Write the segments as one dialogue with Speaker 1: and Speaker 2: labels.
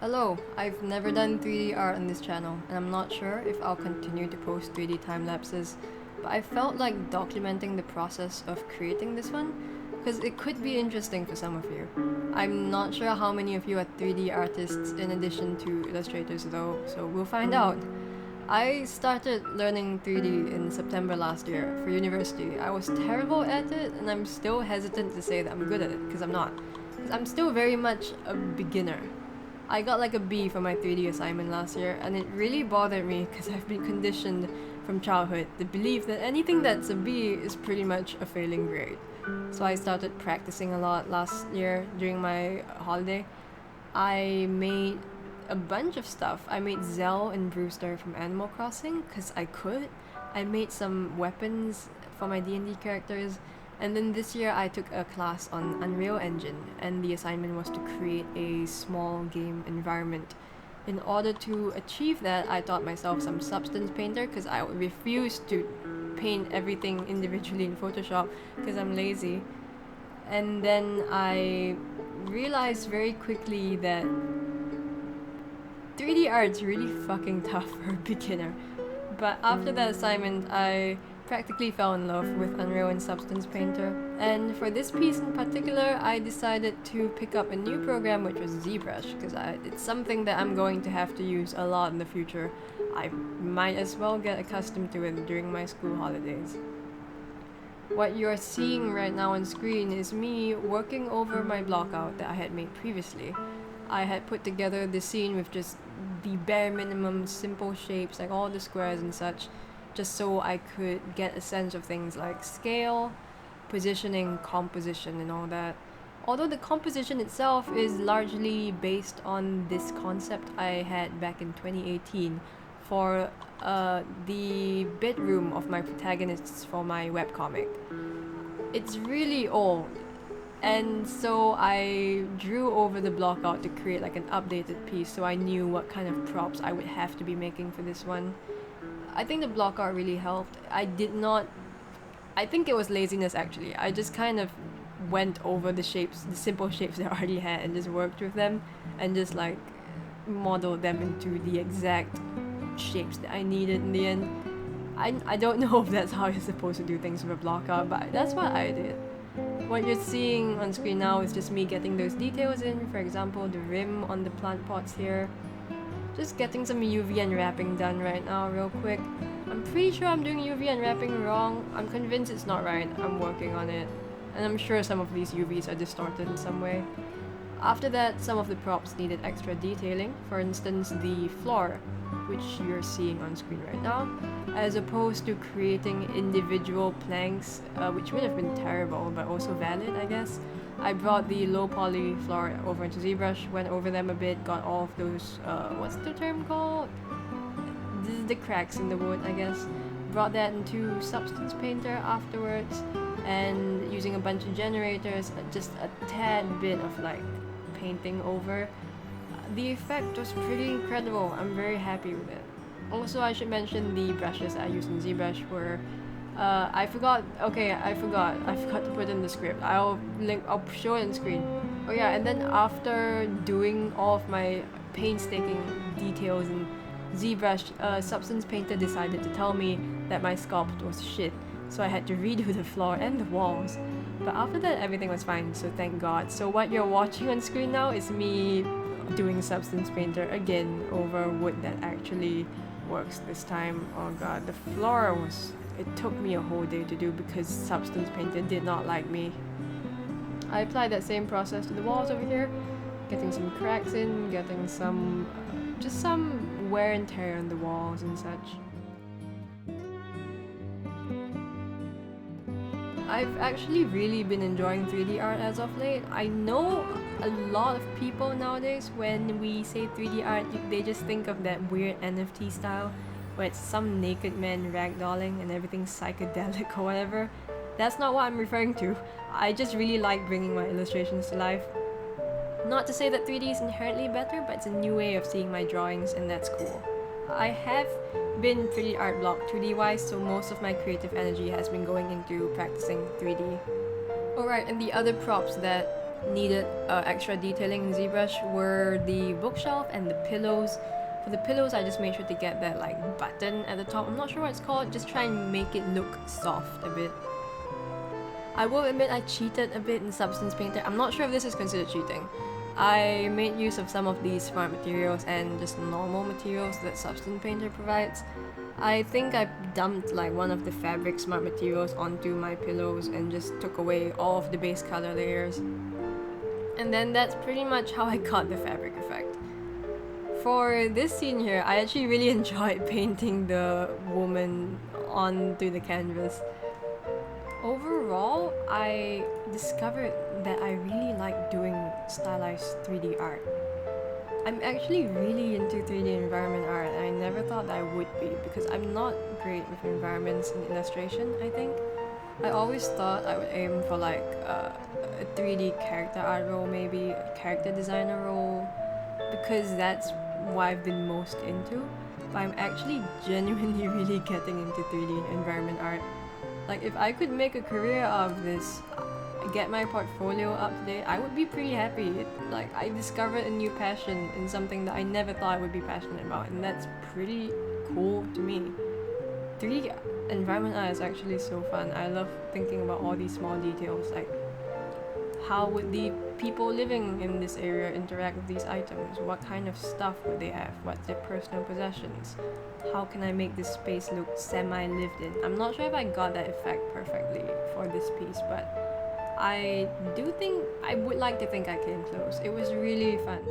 Speaker 1: Hello, I've never done 3D art on this channel, and I'm not sure if I'll continue to post 3D time lapses, but I felt like documenting the process of creating this one, because it could be interesting for some of you. I'm not sure how many of you are 3D artists in addition to illustrators though, so we'll find out. I started learning 3D in September last year for university. I was terrible at it, and I'm still hesitant to say that I'm good at it, because I'm not. 'Cause I'm still very much a beginner. I got like a B for my 3D assignment last year, and it really bothered me because I've been conditioned from childhood to believe that anything that's a B is pretty much a failing grade. So I started practicing a lot last year during my holiday. I made a bunch of stuff. I made Zell and Brewster from Animal Crossing because I could. I made some weapons for my D&D characters. And then this year I took a class on Unreal Engine, and the assignment was to create a small game environment. In order to achieve that, I taught myself some Substance Painter because I refused to paint everything individually in Photoshop because I'm lazy. And then I realized very quickly that 3D art's really fucking tough for a beginner. But after that assignment, I practically fell in love with Unreal and Substance Painter. And for this piece in particular, I decided to pick up a new program, which was Zbrush, because it's something that I'm going to have to use a lot in the future. I might as well get accustomed to it during my school holidays. What you're seeing right now on screen is me working over my blockout that I had made previously. I had put together the scene with just the bare minimum simple shapes, like all the squares and such, just so I could get a sense of things like scale, positioning, composition, and all that. Although the composition itself is largely based on this concept I had back in 2018 for the bedroom of my protagonists for my webcomic. It's really old, and so I drew over the blockout to create like an updated piece so I knew what kind of props I would have to be making for this one. I think the blockout really helped. I think it was laziness actually. I just kind of went over the shapes, the simple shapes that I already had, and just worked with them and just like modeled them into the exact shapes that I needed in the end. I don't know if that's how you're supposed to do things with a blockout, but that's what I did. What you're seeing on screen now is just me getting those details in, for example, the rim on the plant pots here. Just getting some UV unwrapping done right now real quick. I'm pretty sure I'm doing UV unwrapping wrong. I'm convinced it's not right. I'm working on it. And I'm sure some of these UVs are distorted in some way. After that, some of the props needed extra detailing. For instance, the floor, which you're seeing on screen right now, as opposed to creating individual planks, which would have been terrible, but also valid, I guess. I brought the low poly floor over into ZBrush, went over them a bit, got all of those, what's the term called? The cracks in the wood, I guess. Brought that into Substance Painter afterwards, and using a bunch of generators, just a tad bit of like painting over. The effect was pretty incredible. I'm very happy with it. Also, I should mention the brushes I used in ZBrush were I forgot to put in the script. I'll show it on screen. Oh yeah, and then after doing all of my painstaking details in ZBrush, Substance Painter decided to tell me that my sculpt was shit, so I had to redo the floor and the walls. But after that, everything was fine, so thank God. So what you're watching on screen now is me doing Substance Painter again over wood that actually works this time. Oh god, the floor it took me a whole day to do because Substance Painter did not like me. I applied that same process to the walls over here, getting some cracks in, getting some just some wear and tear on the walls and such. I've actually really been enjoying 3D art as of late. I know a lot of people nowadays, when we say 3D art, they just think of that weird NFT style where it's some naked man ragdolling and everything's psychedelic or whatever. That's not what I'm referring to. I just really like bringing my illustrations to life. Not to say that 3D is inherently better, but it's a new way of seeing my drawings, and that's cool. I have been pretty art blocked 2D wise, so most of my creative energy has been going into practicing 3D. Alright, and the other props that needed extra detailing in Zbrush were the bookshelf and the pillows. For the pillows, I just made sure to get that like button at the top. I'm not sure what it's called. Just try and make it look soft a bit. I will admit I cheated a bit in Substance Painter. I'm not sure if this is considered cheating. I made use of some of these smart materials and just normal materials that Substance Painter provides. I think I dumped like one of the fabric smart materials onto my pillows and just took away all of the base color layers. And then that's pretty much how I got the fabric effect. For this scene here, I actually really enjoyed painting the woman onto the canvas. Overall, I discovered that I really like doing stylized 3D art. I'm actually really into 3D environment art, and I never thought that I would be because I'm not great with environments in illustration, I think. I always thought I would aim for like a 3D character art role, maybe a character designer role, because that's what I've been most into. But I'm actually genuinely really getting into 3D environment art. Like, if I could make a career out of this, get my portfolio up to date, I would be pretty happy. Like, I discovered a new passion in something that I never thought I would be passionate about, and that's pretty cool to me. 3D environment art is actually so fun. I love thinking about all these small details, like how would the people living in this area interact with these items? What kind of stuff would they have? What's their personal possessions? How can I make this space look semi-lived in? I'm not sure if I got that effect perfectly for this piece, but I do think, I would like to think I came close. It was really fun.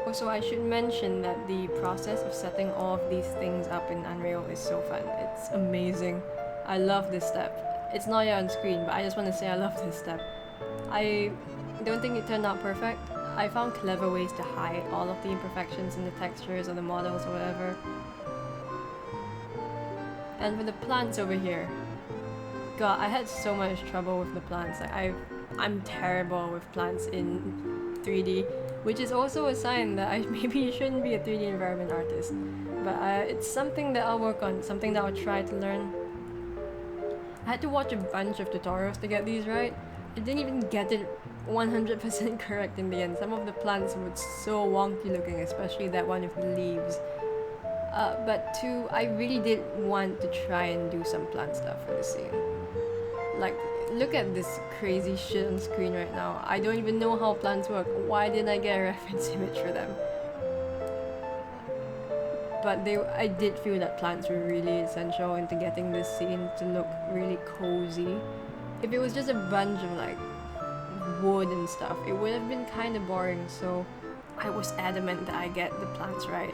Speaker 1: Also, I should mention that the process of setting all of these things up in Unreal is so fun. It's amazing. I love this step. It's not yet on screen, but I just want to say I love this step. I don't think it turned out perfect. I found clever ways to hide all of the imperfections in the textures or the models or whatever. And for the plants over here, God, I had so much trouble with the plants. Like I'm terrible with plants in 3D, which is also a sign that I maybe shouldn't be a 3D environment artist. But it's something that I'll work on, something that I'll try to learn. I had to watch a bunch of tutorials to get these right. I didn't even get it 100% correct in the end. Some of the plants were so wonky looking, especially that one with the leaves. But two, I really did want to try and do some plant stuff for the scene. Like, look at this crazy shit on screen right now. I don't even know how plants work. Why didn't I get a reference image for them? But I did feel that plants were really essential into getting this scene to look really cozy. If it was just a bunch of like wood and stuff, it would have been kind of boring, so I was adamant that I get the plants right.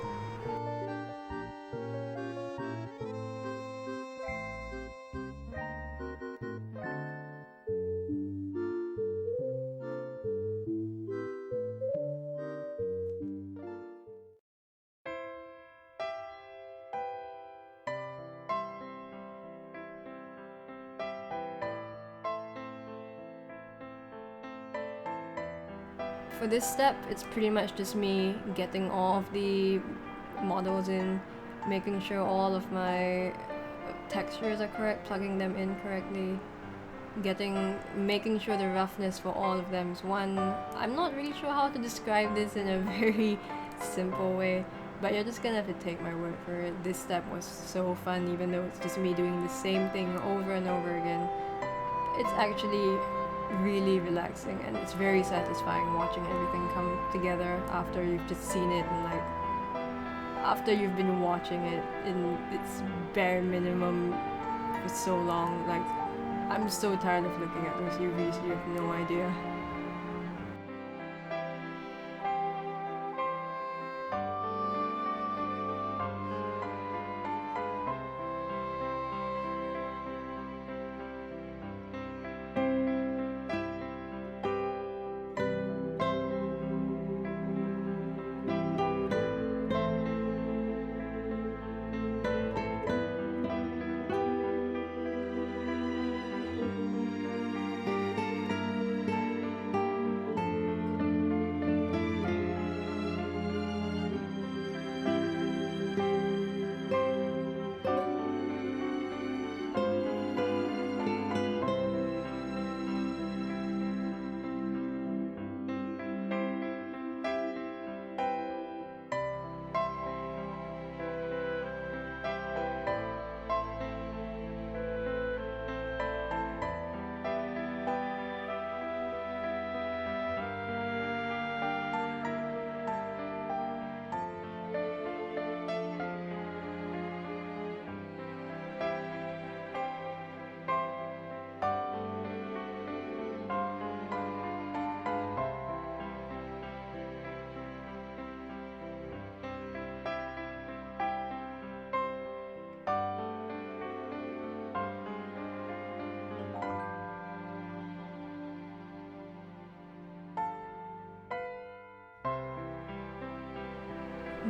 Speaker 1: For this step, it's pretty much just me getting all of the models in, making sure all of my textures are correct, plugging them in correctly, making sure the roughness for all of them is one. I'm not really sure how to describe this in a very simple way, but you're just gonna have to take my word for it. This step was so fun, even though it's just me doing the same thing over and over again. It's actually really relaxing, and it's very satisfying watching everything come together after you've just seen it, and like after you've been watching it in its bare minimum for so long. Like, I'm so tired of looking at those UVs, you have no idea.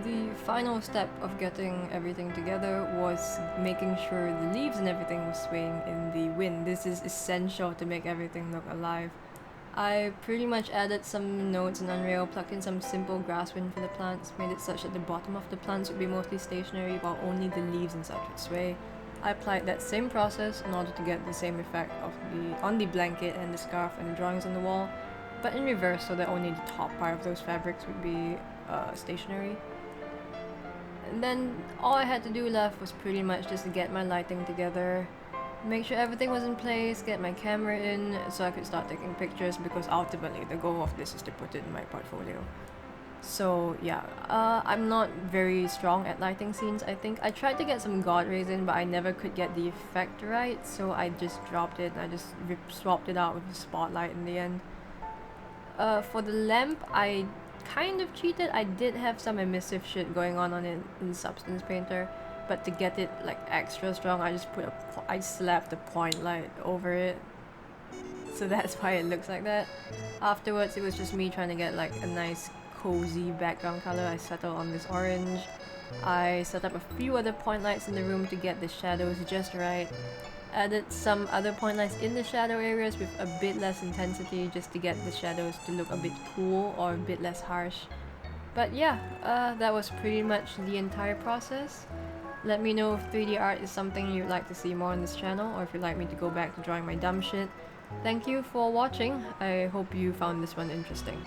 Speaker 1: The final step of getting everything together was making sure the leaves and everything was swaying in the wind. This is essential to make everything look alive. I pretty much added some notes in Unreal, plugged in some simple grass wind for the plants, made it such that the bottom of the plants would be mostly stationary while only the leaves and such would sway. I applied that same process in order to get the same effect on the blanket and the scarf and the drawings on the wall, but in reverse so that only the top part of those fabrics would be stationary. And then all I had to do left was pretty much just to get my lighting together, make sure everything was in place, get my camera in so I could start taking pictures, because ultimately the goal of this is to put it in my portfolio. So yeah, I'm not very strong at lighting scenes. I think I tried to get some god rays in, but I never could get the effect right, so I just dropped it and I just swapped it out with the spotlight in the end. For the lamp, I kind of cheated. I did have some emissive shit going on it in Substance Painter, but to get it like extra strong, I slapped a point light over it, so that's why it looks like that. Afterwards, it was just me trying to get like a nice cozy background color. I settled on this orange. I set up a few other point lights in the room to get the shadows just right. Added some other point lights in the shadow areas with a bit less intensity, just to get the shadows to look a bit cool or a bit less harsh. But yeah, that was pretty much the entire process. Let me know if 3D art is something you'd like to see more on this channel, or if you'd like me to go back to drawing my dumb shit. Thank you for watching. I hope you found this one interesting.